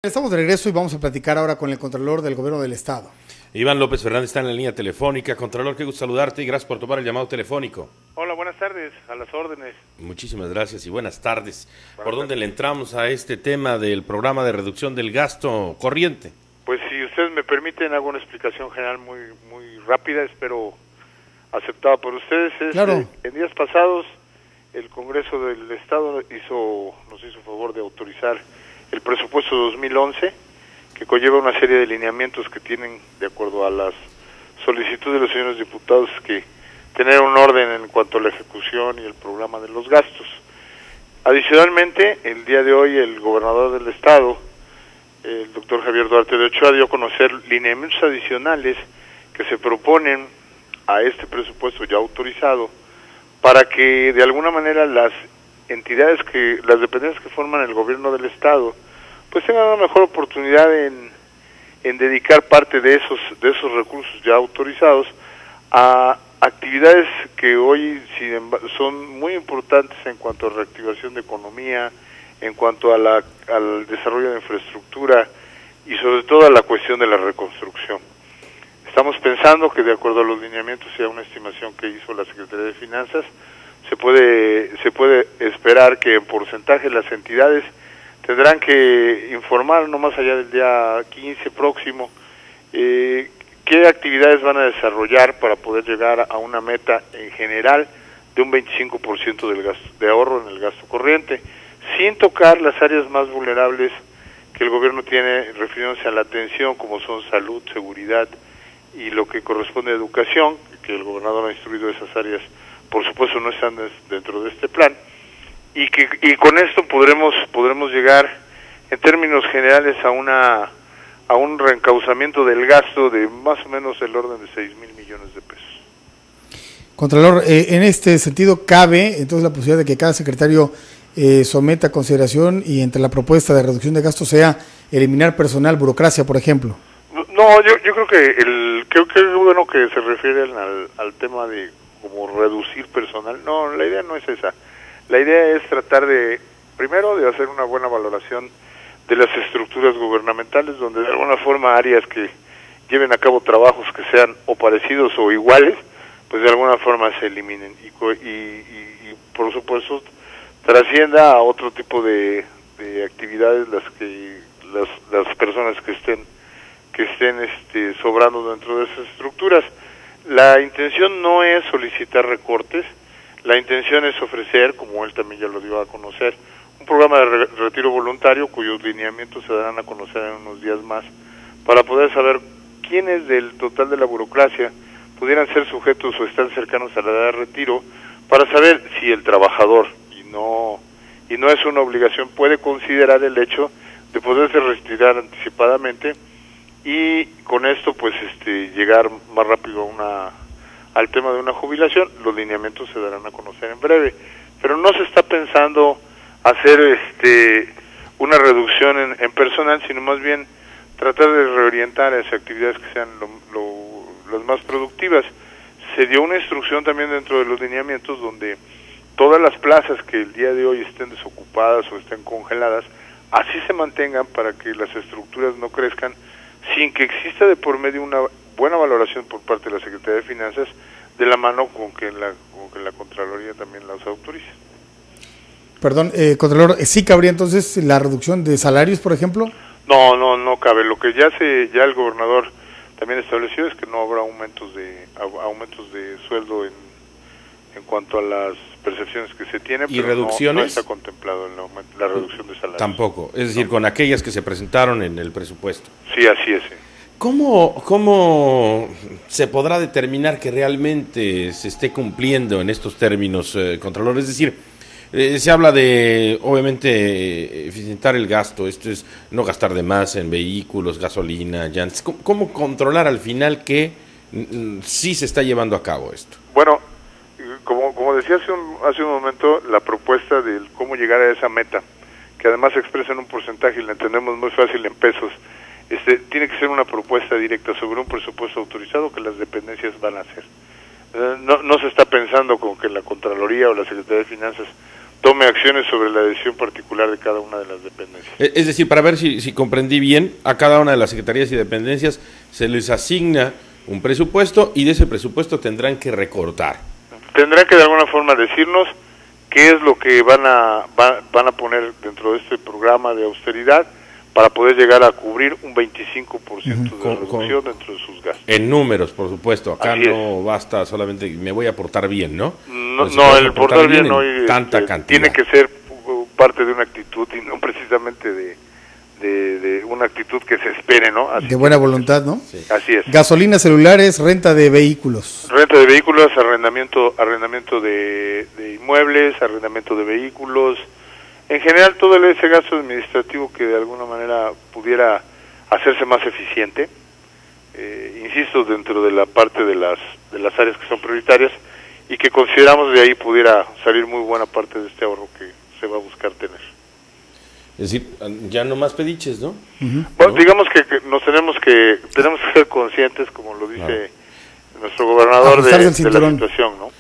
Estamos de regreso y vamos a platicar ahora con el Contralor del Gobierno del Estado. Iván López Fernández está en la línea telefónica. Contralor, qué gusto saludarte y gracias por tomar el llamado telefónico. Hola, buenas tardes, a las órdenes. Muchísimas gracias y buenas tardes. ¿Por dónde le entramos a este tema del programa de reducción del gasto corriente? Pues si ustedes me permiten, hago una explicación general muy rápida, espero aceptada por ustedes. Claro. En días pasados, el Congreso del Estado nos hizo favor de autorizar el presupuesto 2011, que conlleva una serie de lineamientos que tienen, de acuerdo a las solicitudes de los señores diputados, que tener un orden en cuanto a la ejecución y el programa de los gastos. Adicionalmente, el día de hoy el gobernador del estado, el doctor Javier Duarte de Ochoa, dio a conocer lineamientos adicionales que se proponen a este presupuesto ya autorizado para que de alguna manera las dependencias que forman el gobierno del estado pues tengan una mejor oportunidad en dedicar parte de esos recursos ya autorizados a actividades que hoy son muy importantes en cuanto a reactivación de economía, en cuanto a al desarrollo de infraestructura y sobre todo a la cuestión de la reconstrucción. Estamos pensando que de acuerdo a los lineamientos y a una estimación que hizo la Secretaría de Finanzas, se puede esperar que en porcentaje las entidades tendrán que informar no más allá del día 15 próximo qué actividades van a desarrollar para poder llegar a una meta en general de un 25% del gasto, de ahorro en el gasto corriente, sin tocar las áreas más vulnerables que el gobierno tiene refiriéndose a la atención, como son salud, seguridad y lo que corresponde a educación, que el gobernador ha instruido esas áreas, por supuesto no están dentro de este plan, y con esto podremos llegar en términos generales a un reencauzamiento del gasto de más o menos el orden de 6,000 millones de pesos. Contralor, en este sentido cabe entonces la posibilidad de que cada secretario someta a consideración y entre la propuesta de reducción de gastos sea eliminar personal, burocracia, por ejemplo. No, yo creo que creo que es bueno que se refieren al tema de como reducir personal. No, la idea no es esa. La idea es tratar primero de hacer una buena valoración de las estructuras gubernamentales, donde de alguna forma áreas que lleven a cabo trabajos que sean o parecidos o iguales, pues de alguna forma se eliminen y por supuesto trascienda a otro tipo de actividades las personas que estén sobrando dentro de esas estructuras. La intención no es solicitar recortes, la intención es ofrecer, como él también ya lo dio a conocer, un programa de retiro voluntario cuyos lineamientos se darán a conocer en unos días más, para poder saber quiénes del total de la burocracia pudieran ser sujetos o están cercanos a la edad de retiro, para saber si el trabajador, y no es una obligación, puede considerar el hecho de poderse retirar anticipadamente y con esto pues llegar más rápido al tema de una jubilación. Los lineamientos se darán a conocer en breve, pero no se está pensando hacer una reducción en personal, sino más bien tratar de reorientar esas actividades que sean las más productivas. Se dio una instrucción también dentro de los lineamientos donde todas las plazas que el día de hoy estén desocupadas o estén congeladas, así se mantengan para que las estructuras no crezcan, sin que exista de por medio una buena valoración por parte de la Secretaría de Finanzas, de la mano con que la Contraloría también las autorice. Perdón, Contralor, ¿sí cabría entonces la reducción de salarios, por ejemplo? No cabe. Lo que ya el gobernador también estableció es que no habrá aumentos de sueldo en cuanto a las percepciones que se tienen, ¿y pero reducciones? No está contemplado la reducción de salarios. Tampoco, es decir, con aquellas que se presentaron en el presupuesto. Sí, así es. Sí. ¿Cómo se podrá determinar que realmente se esté cumpliendo en estos términos, Contralor? Es decir, se habla de, obviamente, eficientar el gasto, esto es no gastar de más en vehículos, gasolina, llantas. ¿Cómo controlar al final que sí se está llevando a cabo esto? Bueno, como decía hace un momento, la propuesta de cómo llegar a esa meta, que además se expresa en un porcentaje y la entendemos muy fácil en pesos, tiene que ser una propuesta directa sobre un presupuesto autorizado que las dependencias van a hacer. No se está pensando con que la Contraloría o la Secretaría de Finanzas tome acciones sobre la decisión particular de cada una de las dependencias. Es decir, para ver si comprendí bien, a cada una de las secretarías y dependencias se les asigna un presupuesto y de ese presupuesto tendrán que recortar. Tendrán que de alguna forma decirnos qué es lo que van a poner dentro de este programa de austeridad para poder llegar a cubrir un 25% de reducción dentro de sus gastos. En números, por supuesto. Acá Así no es. Basta solamente me voy a portar bien, ¿no? No, Pues no, el portar bien hoy tanta cantidad. tiene que ser parte de una actitud y no precisamente de una actitud que se espere, ¿no? De buena voluntad, ¿no? Sí. Así es. Gasolina, celulares, renta de vehículos. Renta de vehículos, arrendamiento de inmuebles, arrendamiento de vehículos, en general todo ese gasto administrativo que de alguna manera pudiera hacerse más eficiente, insisto, dentro de la parte de las áreas que son prioritarias y que consideramos de ahí pudiera salir muy buena parte de este ahorro que se va a buscar tener. Es decir, ya no más pediches, ¿no? Bueno, digamos que tenemos que ser conscientes, como lo dice nuestro gobernador, de la situación, ¿no?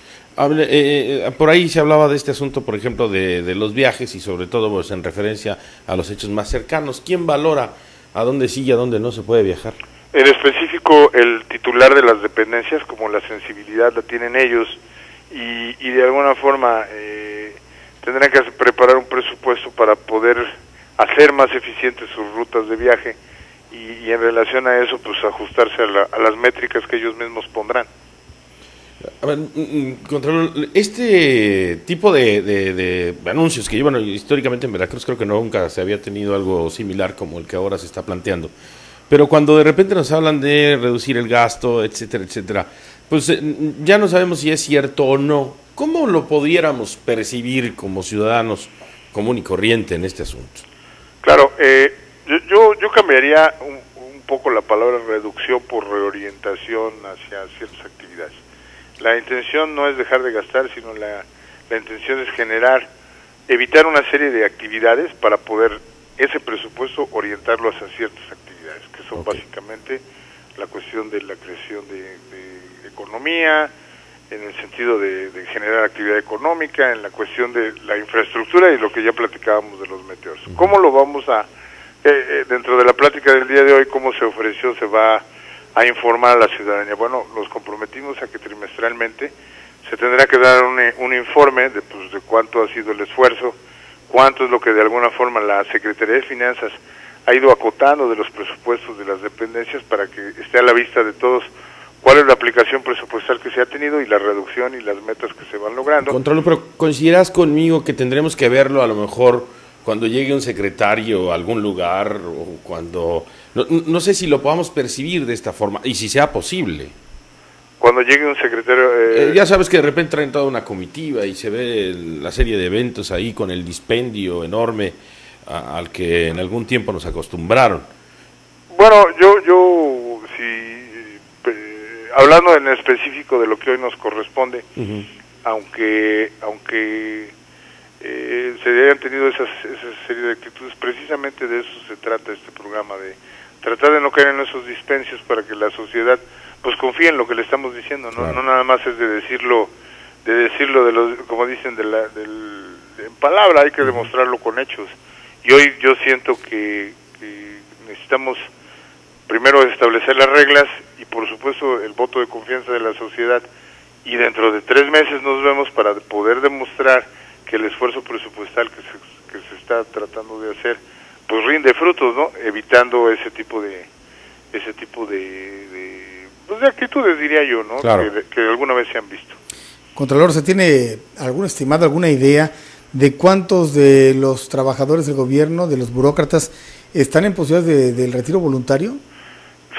Por ahí se hablaba de este asunto, por ejemplo, de los viajes y sobre todo pues, en referencia a los hechos más cercanos. ¿Quién valora a dónde sí y a dónde no se puede viajar? En específico, el titular de las dependencias, como la sensibilidad la tienen ellos, y de alguna forma tendrán que preparar un presupuesto para poder hacer más eficientes sus rutas de viaje y en relación a eso, pues ajustarse a las métricas que ellos mismos pondrán. A ver, Contralor, este tipo de anuncios que llevan históricamente en Veracruz, creo que nunca se había tenido algo similar como el que ahora se está planteando. Pero cuando de repente nos hablan de reducir el gasto, etcétera, etcétera, pues ya no sabemos si es cierto o no. ¿Cómo lo pudiéramos percibir como ciudadanos común y corriente en este asunto? Claro, yo cambiaría un poco la palabra reducción por reorientación hacia ciertas actividades. La intención no es dejar de gastar, sino la intención es evitar una serie de actividades para poder ese presupuesto orientarlo hacia ciertas actividades, que son básicamente la cuestión de la creación de economía, en el sentido de generar actividad económica, en la cuestión de la infraestructura y lo que ya platicábamos de los meteoros. ¿Cómo lo vamos a, dentro de la plática del día de hoy, cómo se ofreció, se va a informar a la ciudadanía? Bueno, nos comprometimos a que trimestralmente se tendrá que dar un informe de cuánto ha sido el esfuerzo, cuánto es lo que de alguna forma la Secretaría de Finanzas ha ido acotando de los presupuestos de las dependencias para que esté a la vista de todos cuál es la aplicación presupuestal que se ha tenido y la reducción y las metas que se van logrando. Contralor, pero ¿coincidirás conmigo que tendremos que verlo a lo mejor cuando llegue un secretario a algún lugar o cuando... No sé si lo podamos percibir de esta forma y si sea posible? Cuando llegue un secretario... ya sabes que de repente traen toda una comitiva y se ve la serie de eventos ahí con el dispendio enorme al que en algún tiempo nos acostumbraron. Bueno, yo hablando en específico de lo que hoy nos corresponde, aunque se hayan tenido esa serie de actitudes, precisamente de eso se trata este programa, de tratar de no caer en esos dispensios para que la sociedad pues confíe en lo que le estamos diciendo, ¿no? Claro. No nada más es de decirlo de los, como dicen, en palabra, hay que demostrarlo con hechos. Y hoy yo siento que necesitamos primero establecer las reglas y por supuesto el voto de confianza de la sociedad, y dentro de 3 meses nos vemos para poder demostrar que el esfuerzo presupuestal que se está tratando de hacer pues rinde frutos, ¿no? Evitando ese tipo de actitudes, diría yo, ¿no? Claro. Que alguna vez se han visto. Contralor, ¿se tiene algún estimado, alguna idea de cuántos de los trabajadores del gobierno, de los burócratas, están en posibilidad del retiro voluntario?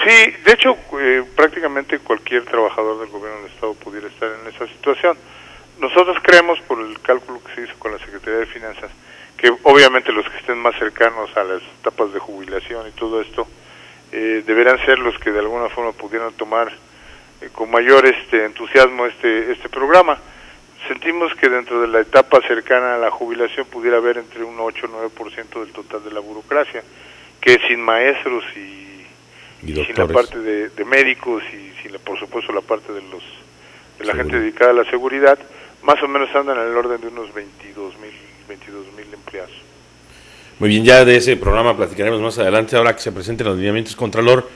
Sí, de hecho, prácticamente cualquier trabajador del gobierno del Estado pudiera estar en esa situación. Nosotros creemos, por el cálculo que se hizo con la Secretaría de Finanzas, que obviamente los que estén más cercanos a las etapas de jubilación y todo esto, deberán ser los que de alguna forma pudieran tomar con mayor entusiasmo este programa. Sentimos que dentro de la etapa cercana a la jubilación pudiera haber entre un 8 o 9% del total de la burocracia, que sin maestros y sin la parte de médicos y sin por supuesto la parte de la gente dedicada a la seguridad, más o menos andan en el orden de unos 22,000 22,000 empleados. Muy bien, ya de ese programa platicaremos más adelante, ahora que se presenten los lineamientos. Contralor,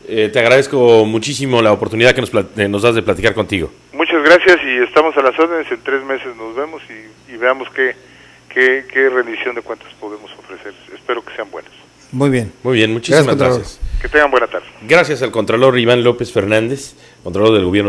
te agradezco muchísimo la oportunidad que nos das de platicar contigo. Muchas gracias y estamos a las órdenes. En 3 meses nos vemos y veamos qué rendición de cuentas podemos ofrecer. Espero que sean buenas. Muy bien. Muy bien, muchísimas gracias. Que tengan buena tarde. Gracias al Contralor Iván López Fernández, Contralor del Gobierno.